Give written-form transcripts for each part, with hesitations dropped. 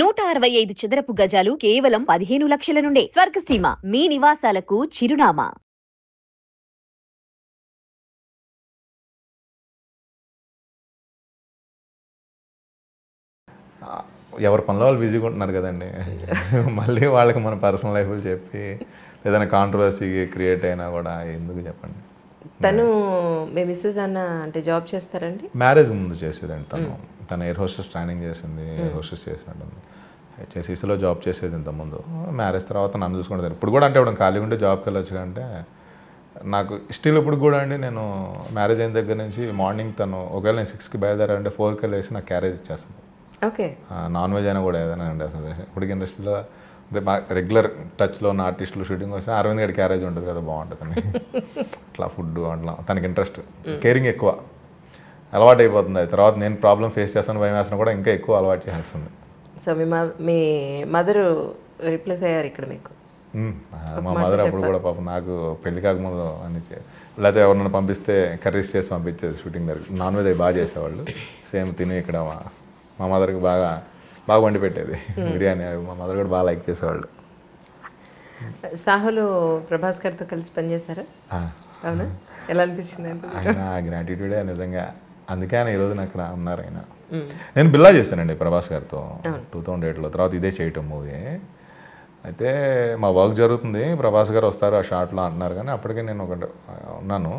165 చదరపు గజాలు కేవలం 15 లక్షల నుండే. స్వర్గసీమ మీ నివాసాలకు చిరునామా. ఎవరి పనిలో వాళ్ళు బిజీగా ఉంటున్నారు కదండి. మళ్ళీ వాళ్ళకి మన పర్సనల్ లైఫ్ చెప్పి ఏదైనా కాంట్రవర్సీ క్రియేట్ అయినా కూడా ఎందుకు చెప్పండి. తను మీ మిస్సెస్ అన్న అంటే జాబ్ చేస్తారండి? మ్యారేజ్ ముందు చేసేదండి. తను ఎయిర్ హోస్టెస్ ట్రైనింగ్ చేసింది, ఎయిర్ హోస్టెస్ చేసినట్టు చేసీసీలో జాబ్ చేసేది ఇంతకుముందు. మ్యారేజ్ తర్వాత నన్ను చూసుకుంటారు. ఇప్పుడు కూడా అంటే ఇప్పుడు ఖాళీగా ఉంటే జాబ్కి వెళ్ళొచ్చు. అంటే నాకు స్టిల్ ఇప్పుడు కూడా అండి, నేను మ్యారేజ్ అయిన దగ్గర నుంచి మార్నింగ్ తను ఒకవేళ నేను 6కి బయలుదేరాలంటే 4కి వెళ్ళేసి నాకు క్యారేజ్ ఇచ్చేస్తుంది. ఓకే. నాన్ వెజ్ అయినా కూడా ఏదైనా అండి. అసలు ఇప్పటికి ఇండస్ట్రీలో రెగ్యులర్ టచ్లో ఉన్న ఆర్టిస్టులు షూటింగ్ వస్తే అరవింద్ గడి క్యారేజ్ ఉంటుంది కదా, బాగుంటుందని అట్లా ఫుడ్ అట్లా తనకి ఇంట్రెస్ట్, కేరింగ్ ఎక్కువ, అలవాటు అయిపోతుంది. అది తర్వాత నేను ప్రాబ్లం ఫేస్ చేస్తాను, భయం వేస్తాను కూడా ఇంకా ఎక్కువ అలవాటు చేస్తుంది. సో మీ మదరు రిప్లేస్ అయ్యారు ఇక్కడ మీకు? మా మదర్ అప్పుడు కూడా పాపం నాకు పెళ్లి కాకముందు అని లేకపోతే ఎవరినైనా పంపిస్తే కర్రీస్ చేసి పంపించేది షూటింగ్ దగ్గర. నాన్ వెజ్ అవి బాగా చేసేవాళ్ళు. సేమ్ తిని ఇక్కడ మా మదర్కి బాగా వండి పెట్టేది బిర్యానీ. మా మదర్ కూడా బాగా లైక్ చేసేవాళ్ళు. సాహులో ప్రభాస్ గారితో కలిసి పనిచేశారా? అవునా, ఎలా అనిపించింది? ఆయన గ్రాటిట్యూడే నిజంగా. అందుకే ఆయన ఈరోజు అక్కడ ఉన్నారు. ఆయన నేను బిల్లా చేశానండి ప్రభాస్ గారితో 2008లో. తర్వాత ఇదే చేయటం మూవీ. అయితే మా వర్క్ జరుగుతుంది, ప్రభాస్ గారు వస్తారు ఆ షాట్లో అంటున్నారు. కానీ అప్పటికే నేను ఒకటి ఉన్నాను,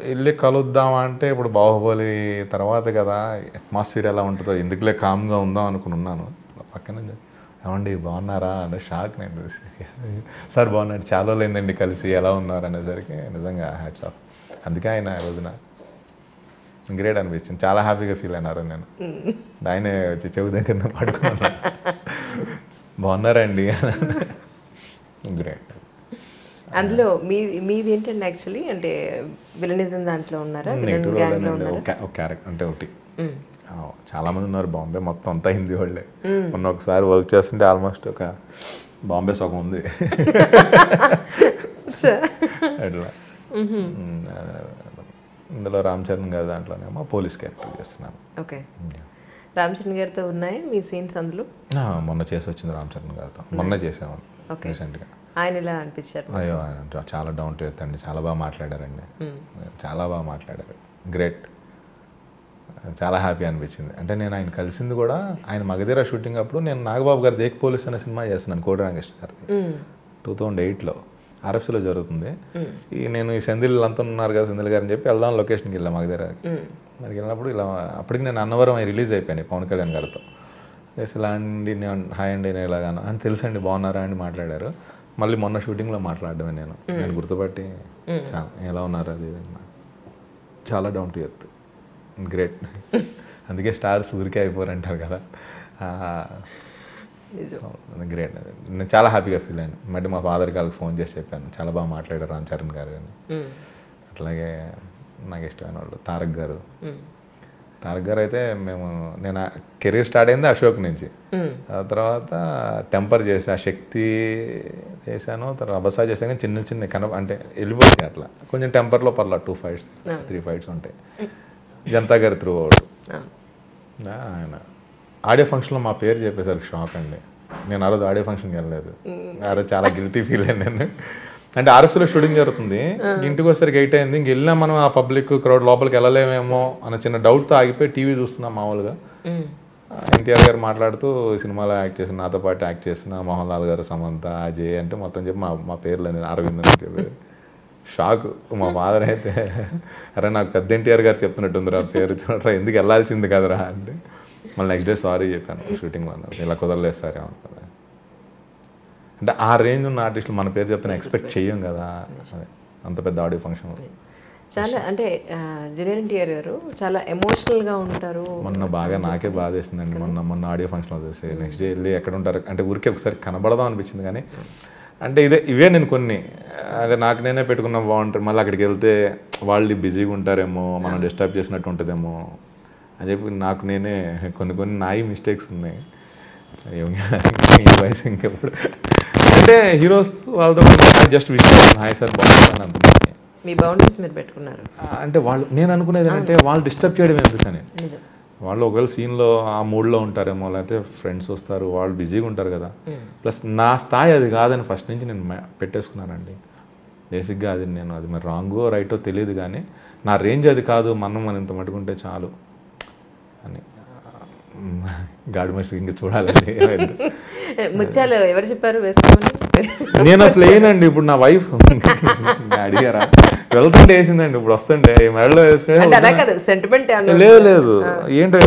వెళ్ళి కలుద్దామా అంటే ఇప్పుడు బాహుబలి తర్వాత కదా, అట్మాస్ఫియర్ ఎలా ఉంటుందో ఎందుకులే కామ్గా ఉందాం అనుకుని ఉన్నాను. పక్కన ఏమండి బాగున్నారా అంటే షాక్ నేను చూసి. సార్ బాగున్నాడు, చాలా రోజులైందండి కలిసి, ఎలా ఉన్నారు అనేసరికి నిజంగా హ్యాట్స్ ఆఫ్. అందుకే ఆయన రోజున గ్రేట్ అనిపించింది, చాలా హ్యాపీగా ఫీల్ అయినారు. నేను ఆయనే వచ్చి చెవి దగ్గర పడుకున్నాను, బాగున్నారండి. గ్రేట్. అందులో మీది ఏంటండి యాక్చువల్లీ? అంటే విలనిజం దాంట్లో ఉన్నారా? ఒక క్యారెక్టర్ అంటే ఒకటి. చాలా మంది ఉన్నారు బాంబే మొత్తం అంతా హిందీ వాళ్ళే. మొన్న ఒకసారి వర్క్ చేస్తుంటే ఆల్మోస్ట్ ఒక బాంబే సగం ఉంది అట్లా. ఇందులో రామ్ చరణ్ గారి దాంట్లోనేమో పోలీస్ క్యారెక్టర్ చేస్తున్నాను. ఓకే. రామ్ చరణ్ గారితో ఉన్నాయి మీ సీన్స్ అందులో? మొన్న చేసి వచ్చింది రామ్ చరణ్ గారితో, మొన్న చేసాము రీసెంట్గా. ఆయన ఎలా అనిపించారు? అయ్యో చాలా డౌన్ టు ఎర్త్ అండి, చాలా బాగా మాట్లాడారండి, చాలా బాగా మాట్లాడారు. గ్రేట్, చాలా హ్యాపీ అనిపించింది. అంటే నేను ఆయన కలిసింది కూడా ఆయన మగధీర షూటింగ్ అప్పుడు. నేను నాగబాబు గారి దేక్ పోలీస్ అనే సినిమా చేస్తున్నాను కోడి రామకృష్ణ గారిది 2008లో. ఆర్ఎఫ్సీలో జరుగుతుంది. నేను ఈ సెంధిల్ అంతా ఉన్నారు కదా, సెంధిల్ గారు అని చెప్పి వెళ్దాం లొకేషన్కి వెళ్ళాం మగధీరకి. అక్కడికి వెళ్ళినప్పుడు ఇలా అప్పటికి నేను అన్నవరం రిలీజ్ అయిపోయాను పవన్ కళ్యాణ్ గారితో. ప్లస్ ఇలా అండి నేను హాయ్ అండి నేను ఇలాగాను అని తెలుసండి బాగున్నారా అని మాట్లాడారు. మళ్ళీ మొన్న షూటింగ్లో మాట్లాడడమే నేను గుర్తుపట్టి ఎలా ఉన్నారు అది చాలా డౌన్ టు ఎర్త్, గ్రేట్. అందుకే స్టార్స్ ఊరికే అయిపోరంటారు కదా, గ్రేట్. నేను చాలా హ్యాపీగా ఫీల్ అయ్యాను. మళ్ళీ మా ఫాదర్కి వాళ్ళకి ఫోన్ చేసి చెప్పాను, చాలా బాగా మాట్లాడారు రామ్ చరణ్ గారు అని. అట్లాగే నాకు ఇష్టమైన వాళ్ళు తారక్ గారు. తారక్ గారు అయితే నేను కెరీర్ స్టార్ట్ అయింది అశోక్ నుంచి. ఆ తర్వాత టెంపర్ చేసి ఆ శక్తి చేశాను, తర్వాత అబసా చేశాను. కానీ చిన్న చిన్న అంటే వెళ్ళిపోతాయి అట్లా కొంచెం టెంపర్లో పర్లా 2 ఫైట్స్ 3 ఫైట్స్ ఉంటాయి. జనతా గారి త్రూ అవుట్ ఆయన ఆడియో ఫంక్షన్లో మా పేరు చెప్పేసరికి షాక్ అండి. నేను ఆ రోజు ఆడియో ఫంక్షన్కి వెళ్ళలేదు. ఆ రోజు చాలా గిల్టీ ఫీల్ అయ్యాను నేను. అంటే ఆర్ఎఫ్సీలో షూటింగ్ జరుగుతుంది, ఇంటికి వచ్చేసరికి 8 అయింది. ఇంక వెళ్ళినా మనం ఆ పబ్లిక్ క్రౌడ్ లోపలికి వెళ్ళలేమేమో అన్న చిన్న డౌట్తో ఆగిపోయి టీవీ చూస్తున్నాం. మామూలుగా ఎన్టీఆర్ గారు మాట్లాడుతూ సినిమాలో యాక్ట్ చేసిన, నాతో పాటు యాక్ట్ చేసిన మోహన్ లాల్ గారు, సమంత, అజయ్ అంటే మొత్తం చెప్పి మా పేర్లు అరవింద్ అని చెప్పి షాక్. మా ఫాదర్ అయితే అరే నాకు పెద్ద ఎన్టీఆర్ గారు చెప్తున్నట్టుందిరా పేరు, చూడరా ఎందుకు వెళ్ళాల్సింది కదరా అంటే. మళ్ళీ నెక్స్ట్ డే సారీ చెప్పాను షూటింగ్లో, ఇలా కుదరలేదు సార్ ఏమనుకోదా. అంటే ఆ రేంజ్ ఉన్న ఆర్టిస్టులు మన పేరు చెప్తాను ఎక్స్పెక్ట్ చెయ్యం కదా అంత పెద్ద ఆడియో ఫంక్షన్. చాలా అంటే జూనియర్ ఎన్టీఆర్ గారు చాలా ఎమోషనల్గా ఉంటారు. మొన్న బాగా నాకే బాధ వేసిందండి మొన్న ఆడియో ఫంక్షన్లో చూసి. నెక్స్ట్ డే వెళ్ళి ఎక్కడ ఉంటారు అంటే ఊరికే ఒకసారి కనబడదాం అనిపించింది. కానీ అంటే ఇవే నేను కొన్ని అంటే నాకు నేనే పెట్టుకున్నా బాగుంటారు. మళ్ళీ అక్కడికి వెళ్తే వాళ్ళు బిజీగా ఉంటారేమో, మనం డిస్టర్బ్ చేసినట్టు ఉంటుందేమో అని చెప్పి నాకు నేనే కొన్ని నాయి మిస్టేక్స్ ఉన్నాయి. ఈ వయసు ఇంకెప్పుడు అంటే హీరోస్ వాళ్ళతో జస్ట్ విషయం హాయ్ సార్ బాగుంటుంది అంత. మీ బౌండరీస్ మీరు పెట్టుకున్నారు అంటే వాళ్ళు నేను అనుకునేది ఏంటంటే వాళ్ళు డిస్టర్బ్ చేయడం ఎందుకని. వాళ్ళు ఒకవేళ సీన్లో ఆ మూడ్లో ఉంటారేమో, లేకపోతే ఫ్రెండ్స్ వస్తారు, వాళ్ళు బిజీగా ఉంటారు కదా. ప్లస్ నా స్థాయి అది కాదని ఫస్ట్ నుంచి నేను పెట్టేసుకున్నానండి. బేసిక్గా అది మరి రాంగో రైటో తెలియదు, కానీ నా రేంజ్ అది కాదు, మనం ఇంత మట్టుకుంటే చాలు అని. గాడి మనిషి ఇంకా చూడాలండి. ముత్యాలు ఎవరు చెప్పారు వేసుకోమని? నేను అసలు వేయనండి. ఇప్పుడు నా వైఫ్ అడిగారా, వెళ్తుంటే వేసిందండి, ఇప్పుడు వస్తుంటే మెడలో వేసుకుని సెంటిమెంట్ లేదు ఏంటో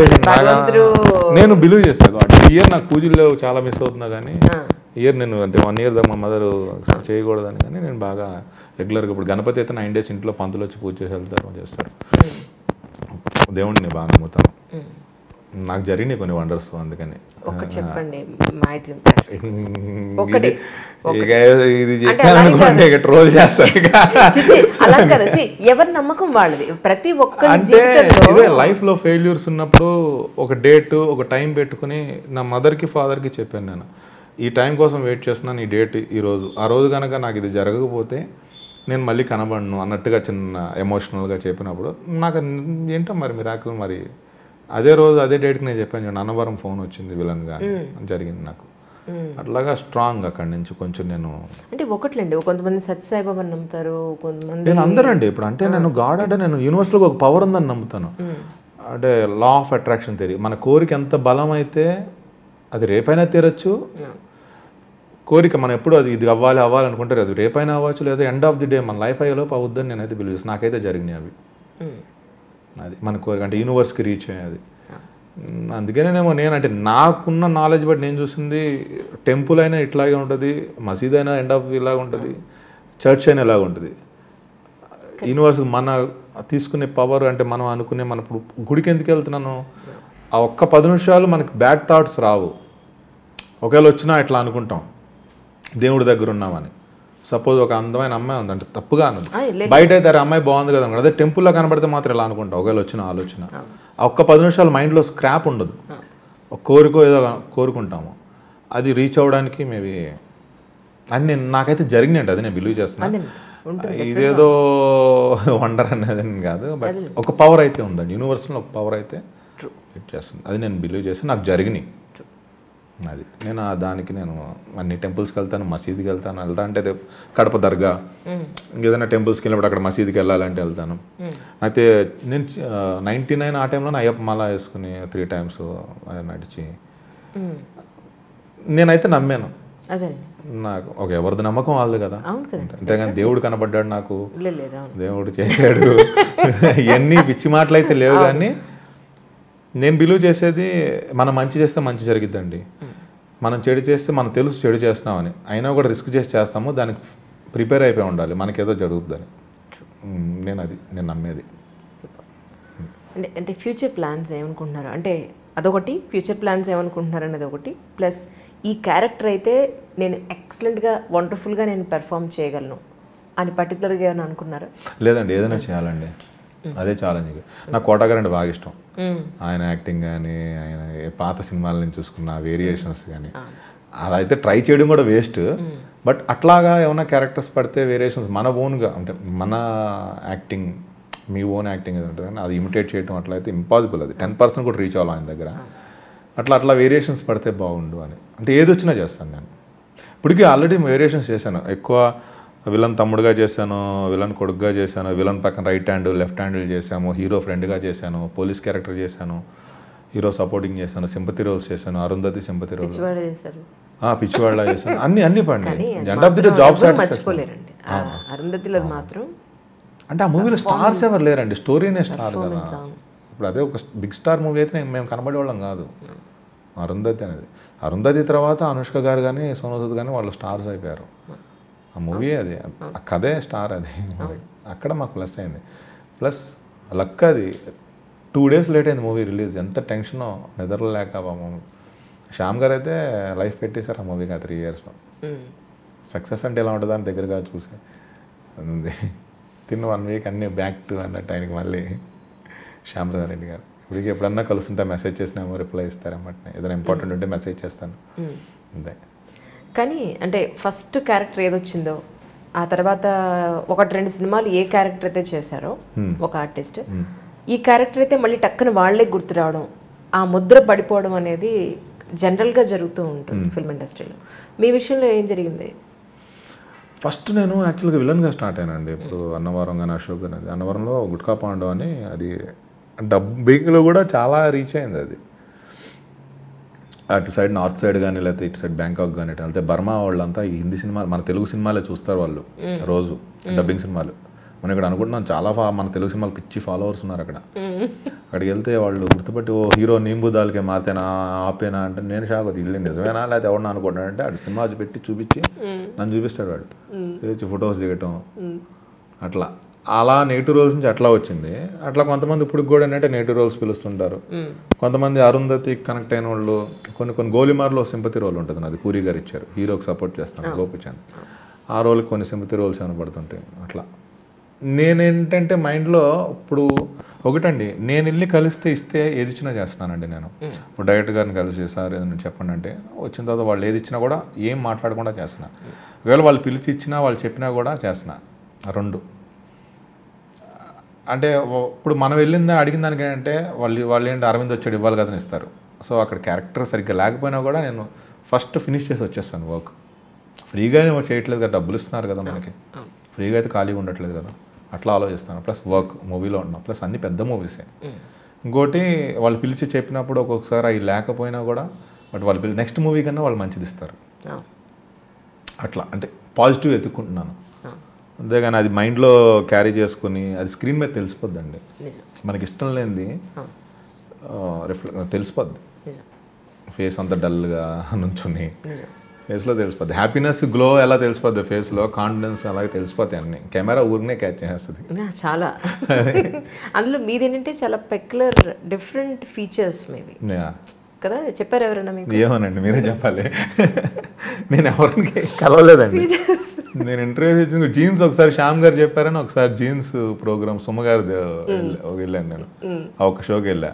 నేను బిలీవ్ చేస్తాను. ఇయర్ నాకు పూజలు చాలా మిస్ అవుతున్నా, కానీ ఇయర్ నేను అంటే 1 year దాకా మా మదర్ చేయకూడదని, కానీ నేను బాగా రెగ్యులర్గా ఇప్పుడు గణపతి అయితే 9 days ఇంట్లో పంతులు వచ్చి పూజ చేసి వెళ్తారు, చేస్తారు. దేవుడిని బాగా నమ్ముతాను. నాకు జరిగినాయి కొన్ని వండర్స్, అందుకని ఒకటి చెప్పండి. ఇది ట్రోల్ చేస్తారు అలా కదా, ఎవరి నమ్మకం వాళ్ళది. ప్రతి ఒక్కరి అంటే ఇదే లైఫ్ లో ఫెయిల్యూర్స్ ఉన్నప్పుడు ఒక డేట్, ఒక టైం పెట్టుకుని నా మదర్కి ఫాదర్కి చెప్పాను, నేను ఈ టైం కోసం వెయిట్ చేస్తున్నాను, ఈ డేట్ ఈ రోజు, ఆ రోజు కనుక నాకు ఇది జరగకపోతే నేను మళ్ళీ కనబడను అన్నట్టుగా చిన్న ఎమోషనల్గా చెప్పినప్పుడు నాకు ఏంటో మరి మిరాకిల్, మరి అదే రోజు అదే డేట్కి నేను చెప్పాను, అన్నవరం ఫోన్ వచ్చింది విలన్గా జరిగింది నాకు. అట్లాగా స్ట్రాంగ్ అక్కడి నుంచి కొంచెం నేను అంటే ఒకట్లండి, కొంతమంది సత్యసాయిబాబాని నమ్ముతారు, కొంతమంది నేను అందరూ అండి. ఇప్పుడు అంటే నేను గాడ్ అంటే నేను యూనివర్స్లో ఒక పవర్ ఉందని నమ్ముతాను. అంటే లా ఆఫ్ అట్రాక్షన్ థియరీ, మన కోరిక ఎంత బలం అయితే అది రేపైనా తీరచ్చు. కోరిక మనం ఎప్పుడు అది ఇది అవ్వాలి అనుకుంటారు, అది రేపైనా అవ్వచ్చు, లేదా ఎండ్ ఆఫ్ ది డే మన లైఫ్ అయ్యేలోపు అవుద్దని నేనైతే బిలీవ్ చేస్తాను. నాకైతే జరిగినాయి అవి. అది మన కోరిక అంటే యూనివర్స్కి రీచ్ అయ్యేది. అందుకనేనేమో నేనంటే నాకున్న నాలెడ్జ్ బట్టి నేను చూసింది, టెంపుల్ అయినా ఇట్లాగే ఉంటుంది, మసీద్ అయినా ఎండ్ ఆఫ్ ఇలాగ ఉంటుంది, చర్చ్ అయినా ఇలాగ ఉంటుంది. యూనివర్స్ మన తీసుకునే పవర్ అంటే మనం అనుకునే, మన ఇప్పుడు గుడికి ఎందుకు వెళ్తున్నాను, ఆ ఒక్క 10 నిమిషాలు మనకి బ్యాడ్ థాట్స్ రావు. ఒకవేళ వచ్చినా ఇట్లా అనుకుంటాం దేవుడి దగ్గర ఉన్నామని. సపోజ్ ఒక అందమైన అమ్మాయి ఉందంటే తప్పుగా అన్నది, బయట అయితే అమ్మాయి బాగుంది కదా అనుకుంటా, అదే టెంపుల్లో కనబడితే మాత్రం ఇలా అనుకుంటాం. ఒకవేళ వచ్చిన ఆలోచన ఆ ఒక్క 10 నిమిషాలు మైండ్లో స్క్రాప్ ఉండదు, ఒక కోరికో ఏదో కోరుకుంటాము, అది రీచ్ అవ్వడానికి మేబీ అని నాకైతే జరిగినాయండి. అది నేను బిలీవ్ చేస్తున్నాను. ఇదేదో వండర్ అనేది కాదు, బట్ ఒక పవర్ అయితే ఉందండి యూనివర్స్లో, ఒక పవర్ అయితే హిట్ చేస్తుంది. అది నేను బిలీవ్ చేసి నాకు జరిగినాయి. అది నేను దానికి నేను అన్ని టెంపుల్స్కి వెళ్తాను, మసీద్కి వెళ్తాను. అంటే కడప దర్గా, ఇంకేదైనా టెంపుల్స్కి వెళ్ళినప్పుడు అక్కడ మసీద్కి వెళ్ళాలంటే వెళ్తాను. అయితే నేను 99 ఆ టైంలో అయ్యప్ప మాల వేసుకుని 3 times నడిచి నేనైతే నమ్మాను. నాకు ఒక ఎవరిది నమ్మకం వాళ్ళది కదా, అంతేగాని దేవుడు కనబడ్డాడు నాకు, దేవుడు చేశాడు ఇవన్నీ పిచ్చి మాటలు అయితే లేవు. కానీ నేను బిలీవ్ చేసేది మనం మంచి చేస్తే మంచి జరిగిద్దండి, మనం చెడు చేస్తే మనం తెలుసు చెడు చేస్తున్నామని, అయినా కూడా రిస్క్ చేసి చేస్తాము, దానికి ప్రిపేర్ అయిపోయి ఉండాలి, మనకేదో జరుగుతుందని. నేను నమ్మేది. అంటే ఫ్యూచర్ ప్లాన్స్ ఏమనుకుంటున్నారు అంటే అదొకటి, ఫ్యూచర్ ప్లాన్స్ ఏమనుకుంటున్నారు అనేది ఒకటి, ప్లస్ ఈ క్యారెక్టర్ అయితే నేను ఎక్సలెంట్గా వండర్ఫుల్గా నేను పెర్ఫామ్ చేయగలను అని పర్టికులర్గా ఏమైనా అనుకున్నారా? లేదండి, ఏదైనా చేయాలండి, అదే ఛాలెంజ్. నాకు కోటగారు అంటే బాగా ఇష్టం. ఆయన యాక్టింగ్ కానీ, ఆయన పాత సినిమాల నుంచి చూసుకున్న వేరియేషన్స్ కానీ, అదైతే ట్రై చేయడం కూడా వేస్ట్. బట్ అట్లాగా ఏమైనా క్యారెక్టర్స్ పడితే వేరియేషన్స్ మన ఓన్గా అంటే మన యాక్టింగ్, మీ ఓన్ యాక్టింగ్ ఏది ఉంటుంది కానీ అది ఇమిటేట్ చేయడం అట్లయితే ఇంపాసిబుల్. అది 10% కూడా రీచ్ అవ్వాలి ఆయన దగ్గర. అట్లా వేరియేషన్స్ పడితే బాగుండు అని, అంటే ఏది వచ్చినా చేస్తాను నేను. ఇప్పటికీ ఆల్రెడీ వేరియేషన్స్ చేశాను. ఎక్కువ విలన్ తమ్ముడుగా చేశాను, విలన్ కొడుకుగా చేశాను, విలన్ పక్కన రైట్ హ్యాండ్ లెఫ్ట్ హ్యాండ్ చేశాము, హీరో ఫ్రెండ్గా చేశాను, పోలీస్ క్యారెక్టర్ చేశాను, హీరో సపోర్టింగ్ చేశాను, సింపతి రోల్స్ చేశాను, అరుంధతి సింపతి రోల్స్, పిచ్చివాళ్ళ చేశాను, అన్ని పండి. End of the day job మర్చిపోలేరండి అరుంధతిలో మాత్రం. అంటే ఆ మూవీలో స్టార్స్ ఎవరు లేరండి, స్టోరీనే స్టార్ కదా. ఇప్పుడు అదే ఒక బిగ్ స్టార్ మూవీ అయితే మేము కనబడేవాళ్ళం కాదు. అరుంధతి అనేది, అరుంధతి తర్వాత అనుష్క గారు కానీ సోనూ సూద్ కానీ వాళ్ళు స్టార్స్ అయిపోయారు. ఆ మూవీ అది, ఆ కథే స్టార్ అది. అక్కడ మాకు ప్లస్ అయింది. ప్లస్ లక్ అది 2 days లేట్ అయింది మూవీ రిలీజ్. ఎంత టెన్షనో, నిద్రలేక పాపం. శ్యామ్ గారు అయితే లైఫ్ పెట్టేశారు ఆ మూవీకి ఆ 3 yearsలో. సక్సెస్ అంటే ఎలా ఉంటుందో అని దగ్గరగా చూసి ఉంది. 1 week అన్నీ బ్యాక్ టు అన్నట్టు ఆయనకి మళ్ళీ శ్యామ్ రెడ్డి గారు. ఇప్పటికి ఎప్పుడన్నా కలుస్తుంటే మెసేజ్ చేసినామో రిప్లై ఇస్తారన్నమాట. ఏదైనా ఇంపార్టెంట్ ఉంటే మెసేజ్ చేస్తాను అంతే. కానీ అంటే ఫస్ట్ క్యారెక్టర్ ఏదొచ్చిందో ఆ తర్వాత 1-2 సినిమాలు ఏ క్యారెక్టర్ అయితే చేశారో ఒక ఆర్టిస్ట్, ఈ క్యారెక్టర్ అయితే మళ్ళీ టక్కున వాళ్లే గుర్తు రావడం, ఆ ముద్ర పడిపోవడం అనేది జనరల్గా జరుగుతూ ఉంటుంది ఫిల్మ్ ఇండస్ట్రీలో. మీ విషయంలో ఏం జరిగింది? ఫస్ట్ నేను యాక్చువల్గా విలన్గా స్టార్ట్ అయ్యానండి. ఇప్పుడు అన్నవరం కానీ అశోక్ కానీ, అది అన్నవరంలో గుట్కా పాండవ్ అని, అది డబ్బింగ్లో కూడా చాలా రీచ్ అయింది. అది అటు సైడ్ నార్త్ సైడ్ కానీ, లేకపోతే ఇటు సైడ్ బ్యాంకాక్ కానీ, అయితే బర్మా వాళ్ళంతా ఈ హిందీ సినిమాలు, మన తెలుగు సినిమాలే చూస్తారు వాళ్ళు రోజు, డబ్బింగ్ సినిమాలు. మనం ఇక్కడ అనుకుంటున్నాం చాలా మన తెలుగు సినిమాలు పిచ్చి ఫాలోవర్స్ ఉన్నారు అక్కడ. అక్కడికి వెళ్తే వాళ్ళు గుర్తుపట్టి, ఓ హీరో నీంబు దాల్కే మాతేనా ఆపేనా అంటే నేను షాక్ అవుతుంది. ఇల్లు నిజమేనా లేకపోతే ఎవడన్నా అనుకుంటానంటే అటు సినిమా పెట్టి చూపించి నన్ను చూపిస్తాడు వాడు, చూపించి ఫొటోస్ దిగటం అట్లా. అలా నెగిటివ్ రోల్స్ నుంచి అట్లా వచ్చింది. అట్లా కొంతమంది ఇప్పుడు కూడా ఏంటంటే నెగిటివ్ రోల్స్ పిలుస్తుంటారు. కొంతమంది అరుంధతి కనెక్ట్ అయిన వాళ్ళు, కొన్ని గోలిమార్లో సింపతి రోల్ ఉంటుంది, అది పూరి గారు ఇచ్చారు, హీరోకి సపోర్ట్ చేస్తాను గోపిచంద్, ఆ రోల్కి కొన్ని సింపతి రోల్స్ ఏమైనా పడుతుంటాయి అట్లా. నేనేంటంటే మైండ్లో ఇప్పుడు ఒకటండి, నేను వెళ్ళి కలిస్తే ఇస్తే ఏది ఇచ్చినా చేస్తున్నానండి. నేను ఇప్పుడు డైరెక్టర్ గారిని కలిసి సార్ ఏదైనా చెప్పండి అంటే వచ్చిన తర్వాత వాళ్ళు ఏది ఇచ్చినా కూడా ఏం మాట్లాడకుండా చేస్తున్నా. ఒకవేళ వాళ్ళు పిలిచి ఇచ్చినా వాళ్ళు చెప్పినా కూడా చేస్తున్నా. రెండు అంటే ఇప్పుడు మనం వెళ్ళిందా అడిగిన దానికి ఏంటంటే వాళ్ళు ఏంటి అరవింద్ వచ్చాడు ఇవ్వాలి కదని ఇస్తారు. సో అక్కడ క్యారెక్టర్ సరిగ్గా లేకపోయినా కూడా నేను ఫస్ట్ ఫినిష్ చేసి వచ్చేస్తాను వర్క్. ఫ్రీగానే చేయట్లేదు కదా, డబ్బులు ఇస్తున్నారు కదా మనకి, ఫ్రీగా అయితే ఖాళీగా ఉండట్లేదు కదా, అట్లా ఆలోచిస్తాను. ప్లస్ వర్క్ మూవీలో ఉన్నాం, ప్లస్ అన్ని పెద్ద మూవీసే. ఇంకోటి వాళ్ళు పిలిచి చెప్పినప్పుడు ఒక్కొక్కసారి అవి లేకపోయినా కూడా బట్ వాళ్ళు నెక్స్ట్ మూవీ కన్నా వాళ్ళు మంచిది ఇస్తారు. అట్లా అంటే పాజిటివ్ ఎత్తుక్కుంటున్నాను, అంతేగాని అది మైండ్లో క్యారీ చేసుకుని అది స్క్రీన్ మీద తెలిసిపోద్దండి. మనకి ఇష్టం లేనిది తెలిసిపోద్ది. ఫేస్ అంతా డల్గా నుంచుని ఫేస్లో తెలిసిపోద్ది. హ్యాపీనెస్ గ్లో ఎలా తెలిసిపోద్ది ఫేస్లో, కాన్ఫిడెన్స్ అలాగే తెలిసిపోతాయి అన్నీ. కెమెరా ఊరినే క్యాచ్ చేస్తుంది చాలా. అందులో మీది ఏంటంటే చాలా పెక్యులర్ డిఫరెంట్ ఫీచర్స్ మేబీ కదా. చెప్పారు ఎవరైనా మీకు? ఏమోనండి మీరే చెప్పాలి. నేను ఎవరికి కలవలేదండి. నేను ఇంటర్వ్యూ ఇచ్చిన జీన్స్ ఒకసారి శ్యామ్ గారు చెప్పారని, ఒకసారి జీన్స్ ప్రోగ్రామ్ సుమ్మగారిది వెళ్ళాను నేను, ఒక షోకి వెళ్ళా.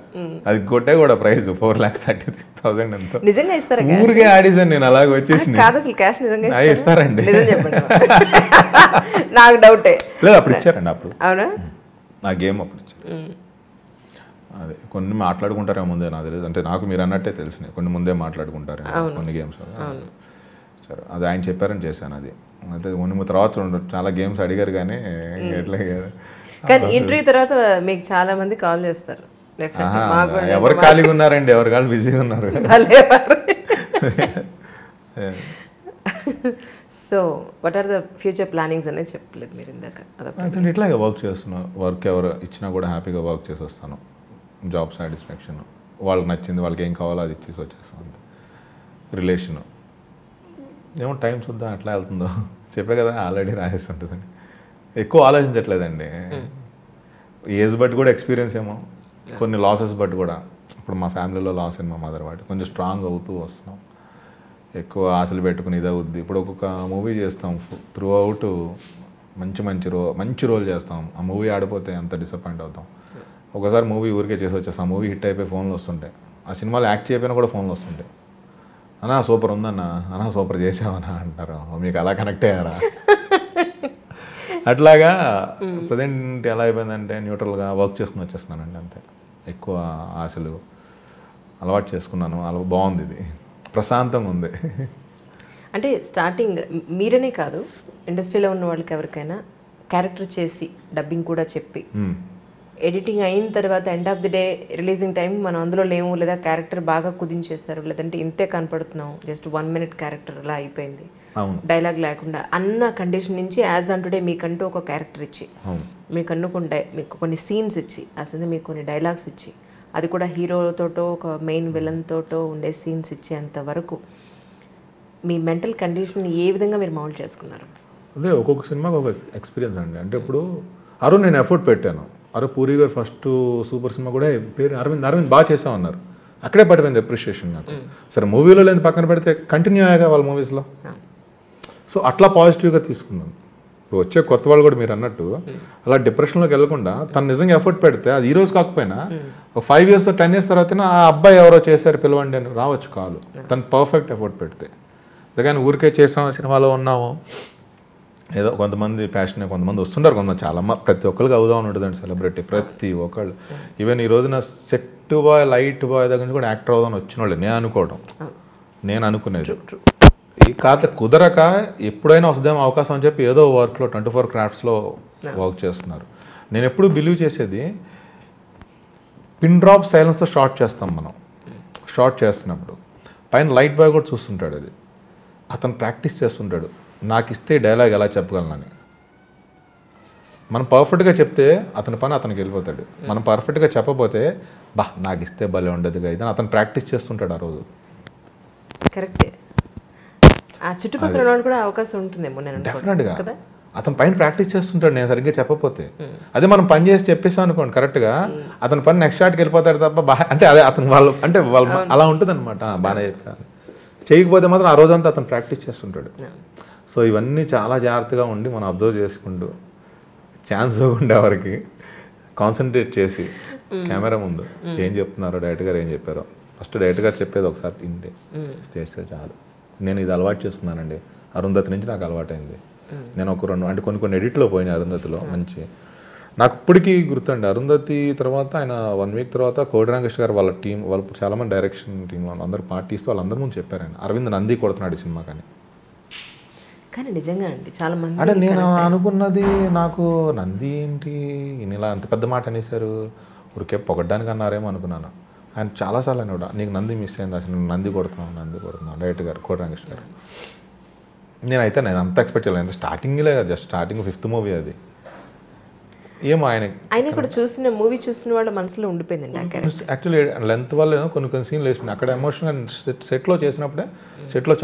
అది కొట్టే కూడా ప్రైజ్ 4,30,000 ఎంతో. నిజంగా ఇస్తారా? ఊరికే ఆడిషన్ నేను అలాగే వచ్చేసి ఇస్తారండి. నాకు డౌటే లేదు, అప్పుడు ఇచ్చారండి. అప్పుడు అవునా? ఆ గేమ్ అప్పుడు ఇచ్చారు. అదే కొన్ని మాట్లాడుకుంటారేమో ముందే, నాకు తెలియదు. అంటే నాకు మీరు అన్నట్టే తెలిసినాయి, కొన్ని ముందే మాట్లాడుకుంటారు కొన్ని గేమ్స్. సరే, అది ఆయన చెప్పారని చేశాను. అది అయితే కొన్ని తర్వాత చాలా గేమ్స్ అడిగారు కానీ ఎట్లా. కానీ ఇంటర్వ్యూ తర్వాత మీకు చాలా మంది కాల్ చేస్తారు. ఎవరు ఖాళీగా ఉన్నారండి, ఎవరు కాళ్ళు బిజీగా ఉన్నారు. So what are the future plannings అనేది చెప్పలేదు మీరు ఇందాక. ఇట్లాగే వర్క్ చేస్తున్నాను. వర్క్ ఎవరు ఇచ్చినా కూడా హ్యాపీగా వర్క్ చేసి వస్తాను. జాబ్ సాటిస్ఫాక్షన్, వాళ్ళకి నచ్చింది, వాళ్ళకి ఏం కావాలో అది ఇచ్చేసి వచ్చేస్తాను అంతే. రిలేషను ఏమో టైం చూద్దాం ఎట్లా వెళ్తుందో. చెప్పే కదా ఆల్రెడీ రాసేస్తుంటుందని. ఎక్కువ ఆలోచించట్లేదండి. ఏజ్ బట్టి కూడా ఎక్స్పీరియన్స్ ఏమో, కొన్ని లాసెస్ బట్టి కూడా. ఇప్పుడు మా ఫ్యామిలీలో లాస్ అయింది మా మదర్, వాటి కొంచెం స్ట్రాంగ్ అవుతూ వస్తున్నాం. ఎక్కువ ఆశలు పెట్టుకుని ఇది అవుద్ది. ఇప్పుడు ఒక్కొక్క మూవీ చేస్తాం త్రూ అవుట్, మంచి రోల్ చేస్తాం. ఆ మూవీ ఆడిపోతే ఎంత డిసప్పాయింట్ అవుతాం. ఒకసారి మూవీ ఊరికే చేసి వచ్చేస్తాం, మూవీ హిట్ అయిపోయి ఫోన్లు వస్తుంటాయి. ఆ సినిమాలో యాక్ట్ చేయకపోయినా కూడా ఫోన్లు వస్తుంటాయి. అన్నా సూపర్ ఉందన్నా, అన్నా సూపర్ చేసావన్నా అంటారు. మీకు అలా కనెక్ట్ అయ్యారా? అట్లాగా ప్రజెంట్ ఎలా అయిపోయిందంటే న్యూట్రల్గా వర్క్ చేసుకుని వచ్చేస్తున్నానండి అంతే. ఎక్కువ ఆశలు అలవాటు చేసుకున్నాను. అలా బాగుంది, ఇది ప్రశాంతంగా ఉంది. అంటే స్టార్టింగ్ మీరనే కాదు, ఇండస్ట్రీలో ఉన్న వాళ్ళకి ఎవరికైనా క్యారెక్టర్ చేసి డబ్బింగ్ కూడా చెప్పి ఎడిటింగ్ అయిన తర్వాత end of the day releasing time మనం అందులో లేము, లేదా క్యారెక్టర్ బాగా కుదించేస్తారు, లేదంటే ఇంతే కనపడుతున్నాం, జస్ట్ 1 minute క్యారెక్టర్ అలా అయిపోయింది, డైలాగ్ లేకుండా అన్న కండిషన్ నుంచి యాజ్ ఆన్ టుడే మీకంటూ ఒక క్యారెక్టర్ ఇచ్చి, మీకు కొన్ని సీన్స్ ఇచ్చి, అసలు మీకు కొన్ని డైలాగ్స్ ఇచ్చి, అది కూడా హీరోతోటో ఒక మెయిన్ విలన్ తోటో ఉండే సీన్స్ ఇచ్చేంత వరకు మీ మెంటల్ కండిషన్ ఏ విధంగా మీరు మౌల్డ్ చేసుకున్నారు? అదే ఒక్కొక్క సినిమాకి ఒక ఎక్స్పీరియన్స్ అండి. అంటే ఇప్పుడు నేను ఎఫర్ట్ పెట్టాను. పూరి గారు ఫస్ట్ సూపర్ సినిమా కూడా పేరు అరవింద్ బాగా చేసామన్నారు. అక్కడే పడిపోయింది అప్రిషియేషన్ నాకు. సరే మూవీలో లేదు పక్కన పెడితే కంటిన్యూ అయ్యాక వాళ్ళ మూవీస్లో. సో అట్లా పాజిటివ్గా తీసుకున్నాను. ఇప్పుడు వచ్చే కొత్త వాళ్ళు కూడా మీరు అన్నట్టు అలా డిప్రెషన్లోకి వెళ్ళకుండా తను నిజంగా ఎఫర్ట్ పెడితే, అది ఈ రోజు కాకపోయినా ఒక 5 years 10 years తర్వాత ఆ అబ్బాయి ఎవరో చేశారు పిలవండి అని రావచ్చు కాలు, తను పర్ఫెక్ట్ ఎఫర్ట్ పెడితే. అందుకని ఊరికే చేసాము, సినిమాలో ఉన్నాము, ఏదో కొంతమంది ప్యాషన్, కొంతమంది వస్తుంటారు, కొంతమంది చాలా ప్రతి ఒక్కరికి అవుదామని ఉంటుందండి సెలబ్రిటీ, ప్రతి ఒక్కళ్ళు. ఈవెన్ ఈ రోజున సెట్ బాయ్, లైట్ బాయ్ దగ్గర నుంచి కూడా యాక్టర్ అవుదామని వచ్చిన వాళ్ళు నేను అనుకోవడం, నేను అనుకునేది. ఈ కాత కుదరక ఎప్పుడైనా వస్తుందేమో అవకాశం అని చెప్పి ఏదో వర్క్లో 24 క్రాఫ్ట్స్లో వర్క్ చేస్తున్నారు. నేను ఎప్పుడు బిలీవ్ చేసేది, పిన్ డ్రాప్ సైలెన్స్తో షార్ట్ చేస్తాం మనం. షార్ట్ చేస్తున్నప్పుడు పైన లైట్ బాయ్ కూడా చూస్తుంటాడు, అది అతను ప్రాక్టీస్ చేస్తుంటాడు, నాకు ఇస్తే డైలాగ్ ఎలా చెప్పగలనని. మనం పర్ఫెక్ట్గా చెప్తే అతని పని అతనికి వెళ్ళిపోతాడు, మనం పర్ఫెక్ట్గా చెప్పకపోతే బా నాకు ఇస్తే భలే ఉండదుగా ఇదని అతను ప్రాక్టీస్ చేస్తుంటాడు ఆ రోజు. కరెక్టే. ఆ చుట్టుపక్కల వాళ్ళు కూడా అవకాశం ఉంటుందేమో నేను డెఫినెట్గా అతని పైన ప్రాక్టీస్ చేస్తుంటాడు నేను సరిగ్గా చెప్పకపోతే. అదే మనం పని చేసి చెప్పేసాం అనుకోండి కరెక్ట్గా, అతని పని నెక్స్ట్ షాట్కి వెళ్ళిపోతాడు తప్ప అంటే అదే అతను వాళ్ళు అలా ఉంటుంది అనమాట. బాగానే చెప్పాను, చేయకపోతే మాత్రం ఆ రోజంతా అతను ప్రాక్టీస్ చేస్తుంటాడు. సో ఇవన్నీ చాలా జాగ్రత్తగా ఉండి మనం అబ్జర్వ్ చేసుకుంటూ ఛాన్స్ ఇవ్వకుండా వారికి కాన్సన్ట్రేట్ చేసి కెమెరా ముందు ఏం చెప్తున్నారో, డైరెక్టర్ గారు ఏం చెప్పారో ఫస్ట్ డైరెక్టర్ గారు చెప్పేది ఒకసారి ఇంటే చేస్తే చాలు. నేను ఇది అలవాటు చేసుకున్నానండి, అరుంధతి నుంచి నాకు అలవాటైంది. నేను ఒక 2 అంటే కొన్ని ఎడిట్లో పోయినాయి అరుంధతిలో మంచి. నాకు ఇప్పటికీ గుర్తుండి అరుంధతి తర్వాత ఆయన 1 వీక్ తర్వాత కోడి రామకృష్ణ గారు వాళ్ళ టీం, వాళ్ళు చాలామంది డైరెక్షన్ టీం వాళ్ళందరూ పార్టీస్తూ వాళ్ళందరి ముందు చెప్పారు ఆయన, అరవింద్ నంది కొడుతున్నాడు ఈ సినిమా కానీ నిజంగా అండి చాలా మంది. అంటే నేను అనుకున్నది, నాకు నంది ఏంటి ఈయన ఇలా అంత పెద్ద మాట అనేసారు, ఊరికే పొగడ్డానికి అన్నారేమో అనుకున్నాను. ఆయన చాలాసార్లు అని కూడా నీకు నంది మిస్ అయింది, అసలు నేను నంది కొడుతున్నాను డైరెక్టర్ గారు కోడి రామకృష్ణ గారు. నేను అంత ఎక్స్పెక్ట్ చేయలేదు, స్టార్టింగ్లే జస్ట్ స్టార్టింగ్ 5th మూవీ అది. ఏమో ఆయన కూడా చూసిన మూవీ చూసిన వాళ్ళ మనసులో ఉండిపోయిందండి యాక్చువల్లీ లెంత్ వల్ల కొన్ని సీన్లు వేసుకున్నాయి అక్కడ ఎమోషనల్గా. సెట్లో చేసినప్పుడే సెట్లో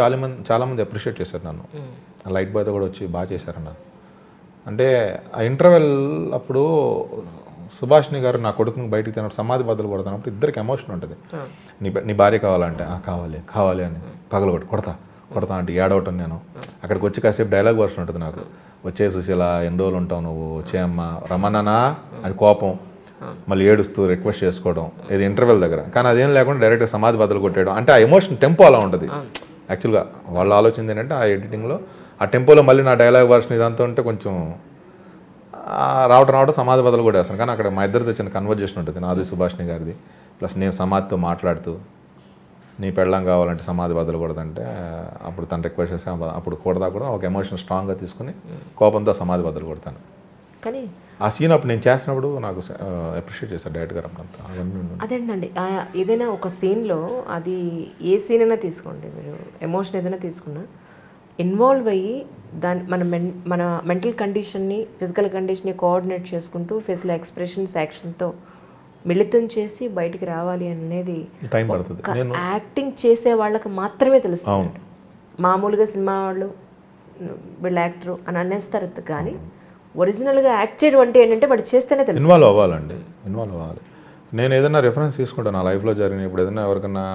చాలామంది అప్రిషియేట్ చేశారు నన్ను, లైట్ బాయ్తో కూడా వచ్చి బాగా చేశారన్న. అంటే ఆ ఇంటర్వెల్ అప్పుడు సుభాష్ని గారు నా కొడుకుని బయటికి తినప్పుడు సమాధి బద్దలు కొడుతున్నప్పుడు ఇద్దరికి ఎమోషన్ ఉంటుంది. నీ భార్య కావాలంటే కావాలి అని పగలగొట్టి కొడతా అంటే ఏడవటం. నేను అక్కడికి వచ్చి కాసేపు డైలాగ్ వర్షన్ ఉంటుంది నాకు, వచ్చే సుశీల ఎన్ని రోజులు ఉంటావు నువ్వు, వచ్చేయమ్మా రమ్మన్నానా అని కోపం, మళ్ళీ ఏడుస్తూ రిక్వెస్ట్ చేసుకోవడం ఇది ఇంటర్వెల్ దగ్గర. కానీ అదేం లేకుండా డైరెక్ట్గా సమాధి బద్దలు కొట్టేయడం. అంటే ఆ ఎమోషన్ టెంపో అలా ఉంటుంది. యాక్చువల్గా వాళ్ళు ఆలోచింది ఏంటంటే ఆ ఎడిటింగ్లో ఆ టెంపోలో మళ్ళీ నా డైలాగ్ వర్షన్ ఇదంతా ఉంటే కొంచెం రావటం సమాధి బదులు కూడా వేస్తాను. కానీ అక్కడ మా ఇద్దరితో చిన్న కన్వర్జేషన్ ఉంటుంది, నాది సుభాష్ని గారిది. ప్లస్ నేను సమాధితో మాట్లాడుతూ నీ పెళ్ళం కావాలంటే సమాధి బదులు కొడదంటే అప్పుడు తను రిక్వెస్ట్ చేస్తే అప్పుడు కొడదా కూడా ఒక ఎమోషన్ స్ట్రాంగ్గా తీసుకుని కోపంతో సమాధి బదులు కొడతాను. కానీ ఆ సీన్ అప్పుడు నేను చేసినప్పుడు నాకు అప్రిషియేట్ చేశాను డైరెక్టర్ గారు అప్పుడంతా. అదేంటండి ఏదైనా ఒక సీన్లో అది ఏ సీన్ అయినా తీసుకోండి, మీరు ఎమోషన్ ఏదైనా తీసుకున్నా ఇన్వాల్వ్ అయ్యి మన మెంటల్ కండిషన్ని ఫిజికల్ కండిషన్ని కోఆర్డినేట్ చేసుకుంటూ ఫేస్లో ఎక్స్ప్రెషన్స్ యాక్షన్తో మిళితం చేసి బయటికి రావాలి అనేది టైం పడుతుంది. యాక్టింగ్ చేసే వాళ్ళకి మాత్రమే తెలుస్తుంది. మామూలుగా సినిమా వాళ్ళు వీళ్ళు యాక్టరు అని అనేస్తారు, కానీ ఒరిజినల్గా యాక్ట్ చేయడం అంటే ఏంటంటే వాడు చేస్తేనే తెలుసు. ఇన్వాల్వ్ అవ్వాలి. నేను ఏదైనా రెఫరెన్స్ తీసుకుంటాను నా లైఫ్లో జరిగిన, ఇప్పుడు ఏదైనా ఎవరికన్నా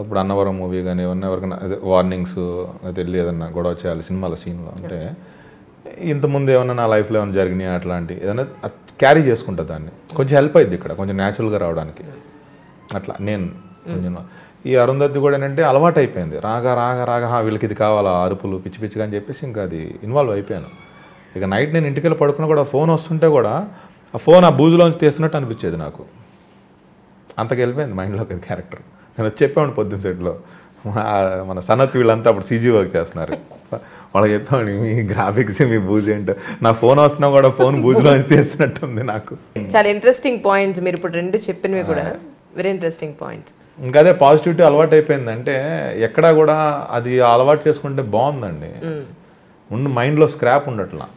ఇప్పుడు అన్నవరం మూవీ కానీ ఏమన్నా ఎవరికైనా వార్నింగ్స్ అయితే వెళ్ళి ఏదన్నా గొడవ చేయాలి సినిమాల సీన్లో అంటే ఇంతకుముందు ఏమన్నా నా లైఫ్లో ఏమైనా జరిగినాయి అట్లాంటి ఏదైనా క్యారీ చేసుకుంటా దాన్ని, కొంచెం హెల్ప్ అయింది ఇక్కడ కొంచెం న్యాచురల్గా రావడానికి. అట్లా నేను కొంచెం ఈ అరుంధతి కూడా ఏంటంటే అలవాటు అయిపోయింది, రాగా వీళ్ళకి ఇది కావాలా అరుపులు పిచ్చిగా అని చెప్పేసి ఇంకా అది ఇన్వాల్వ్ అయిపోయాను. ఇక నైట్ నేను ఇంటికి వెళ్ళి పడుకున్నా కూడా ఫోన్ వస్తుంటే కూడా ఆ ఫోన్ ఆ బూజులోంచి తీస్తున్నట్టు అనిపించేది నాకు, అంతకు వెళ్ళిపోయింది మైండ్లోకి అది క్యారెక్టర్. నేను వచ్చి చెప్పాను పొద్దున్న సెట్లో మన సనత్ వీళ్ళంతా అప్పుడు సీజీ వర్క్ చేస్తున్నారు, వాళ్ళకి చెప్పాను మీ గ్రాఫిక్స్ మీ బూజ్ ఏంటో, నా ఫోన్ వస్తున్నా కూడా ఫోన్ బూజులో తీస్తున్నట్టుంది నాకు. చాలా ఇంట్రెస్టింగ్ పాయింట్స్ మీరు ఇప్పుడు రెండు చెప్పినవి కూడా వెరీ ఇంట్రెస్టింగ్ పాయింట్స్. ఇంకా అదే పాజిటివిటీ అలవాటు అయిపోయింది అంటే ఎక్కడా కూడా అది అలవాటు చేసుకుంటే బాగుందండి. మైండ్లో స్క్రాప్ ఉండట్లా,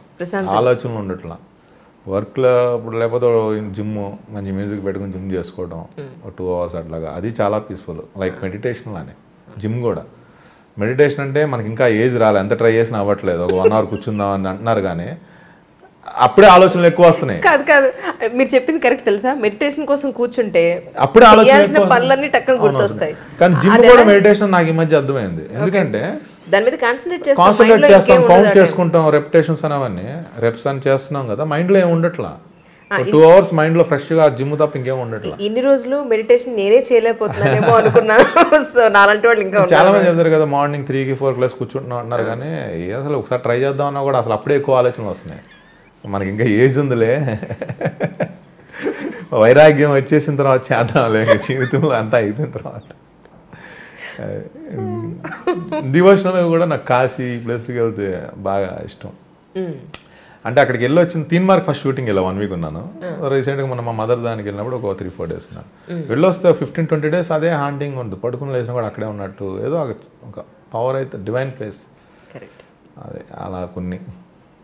ఆలోచనలు ఉండట్లా, వర్క్లో ఇప్పుడు లేకపోతే జిమ్ మంచి మ్యూజిక్ పెట్టుకుని జిమ్ చేసుకోవడం 2 hours అట్లాగా, అది చాలా పీస్ఫుల్. లైక్ మెడిటేషన్ లానే జిమ్ కూడా. మెడిటేషన్ అంటే మనకి ఇంకా ఏజ్ రాలే, ఎంత ట్రై చేసినా అవ్వట్లేదు, ఒక 1 hour కూర్చుందాం అని అంటున్నారు కానీ అప్పుడే ఆలోచనలు ఎక్కువ వస్తున్నాయి. కాదు మీరు చెప్పింది కరెక్ట్ తెలుసా, మెడిటేషన్ కోసం కూర్చుంటే అప్పుడే ఆలోచన పనులన్నీ టక్కన గుర్తొస్తాయి. కానీ జిమ్ కూడా మెడిటేషన్ నాకు ఈ మధ్య అర్థమైంది, ఎందుకంటే దాని మీద కాన్సన్ట్రేట్ చేస్తాం, కౌంట్ చేసుకుంటాం, రెప్యుటేషన్స్ అని అవన్నీ రెప్స్ అని చేస్తున్నాం కదా, మైండ్లో ఏమి ఉండట్లా. 2 hours మైండ్లో ఫ్రెష్గా జిమ్ తప్ప ఇంకేం ఉండట్లా. ఇన్ని రోజులు మెడిటేషన్ నేనే చేయలేకపోతున్నానేమో అనుకున్నాను. సో నాలాంటి వాళ్ళు ఇంకా చాలా మంది చెప్తారు కదా మార్నింగ్ 3కి 4 క్లాస్ కూర్చుంటున్నాం అంటున్నారు, కానీ అసలు ఒకసారి ట్రై చేద్దామన్నా కూడా అసలు అప్పుడే ఎక్కువ ఆలోచనలు వస్తున్నాయి. మనకి ఇంకా ఏజ్ ఉందిలే, వైరాగ్యం వచ్చేసిన తర్వాత చేద్దాంలే, జీవితంలో అంతా అయిపోయిన తర్వాత. డివోషనల్ కూడా నాకు కాశీ ప్లేస్కి వెళ్తే బాగా ఇష్టం. అంటే అక్కడికి వెళ్ళి వచ్చిన తీన్మార్క్ ఫస్ట్ షూటింగ్ వెళ్ళా 1 వీక్ ఉన్నాను. రీసెంట్గా మన మా మదర్ దానికి వెళ్ళినప్పుడు ఒక 3-4 days ఉన్నాను. వెళ్ళొస్తే 15-20 days అదే హాంటింగ్ ఉంటుంది, పడుకుని లేసినా కూడా అక్కడే ఉన్నట్టు ఏదో ఒక పవర్ అయితే డివైన్ ప్లేస్. అదే అలా కొన్ని.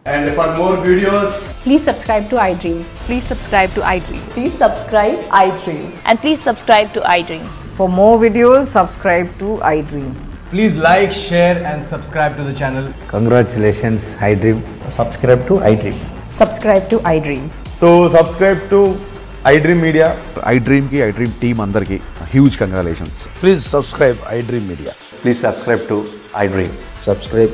And for more videos, Please subscribe to iDream. Please subscribe to iDream. Please subscribe iDream. And please subscribe to iDream. For more videos, subscribe to iDream. please like, share and subscribe to the channel. Congratulations, iDream. Subscribe to iDream. Subscribe to iDream. So subscribe to iDream Media. iDream team andarki huge congratulations. Please subscribe iDream Media. Please subscribe to iDream. Subscribe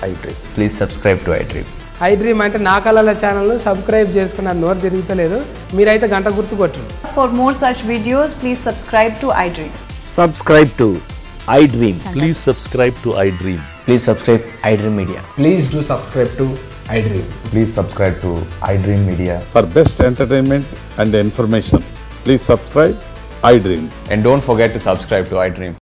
iDream. Please subscribe to iDream. iDream అంటే నా కళల ఛానల్ను subscribe చేసుకున్న నోరు తిరుగుతలేదు, మీరైతే గంట గుర్తు కొట్టండి. For more such videos, please subscribe to iDream. Subscribe to iDream. Please subscribe to iDream. Please subscribe iDream Media. Please do subscribe to iDream. Please subscribe to iDream Media. For best entertainment and information, please subscribe iDream. And don't forget to subscribe to iDream.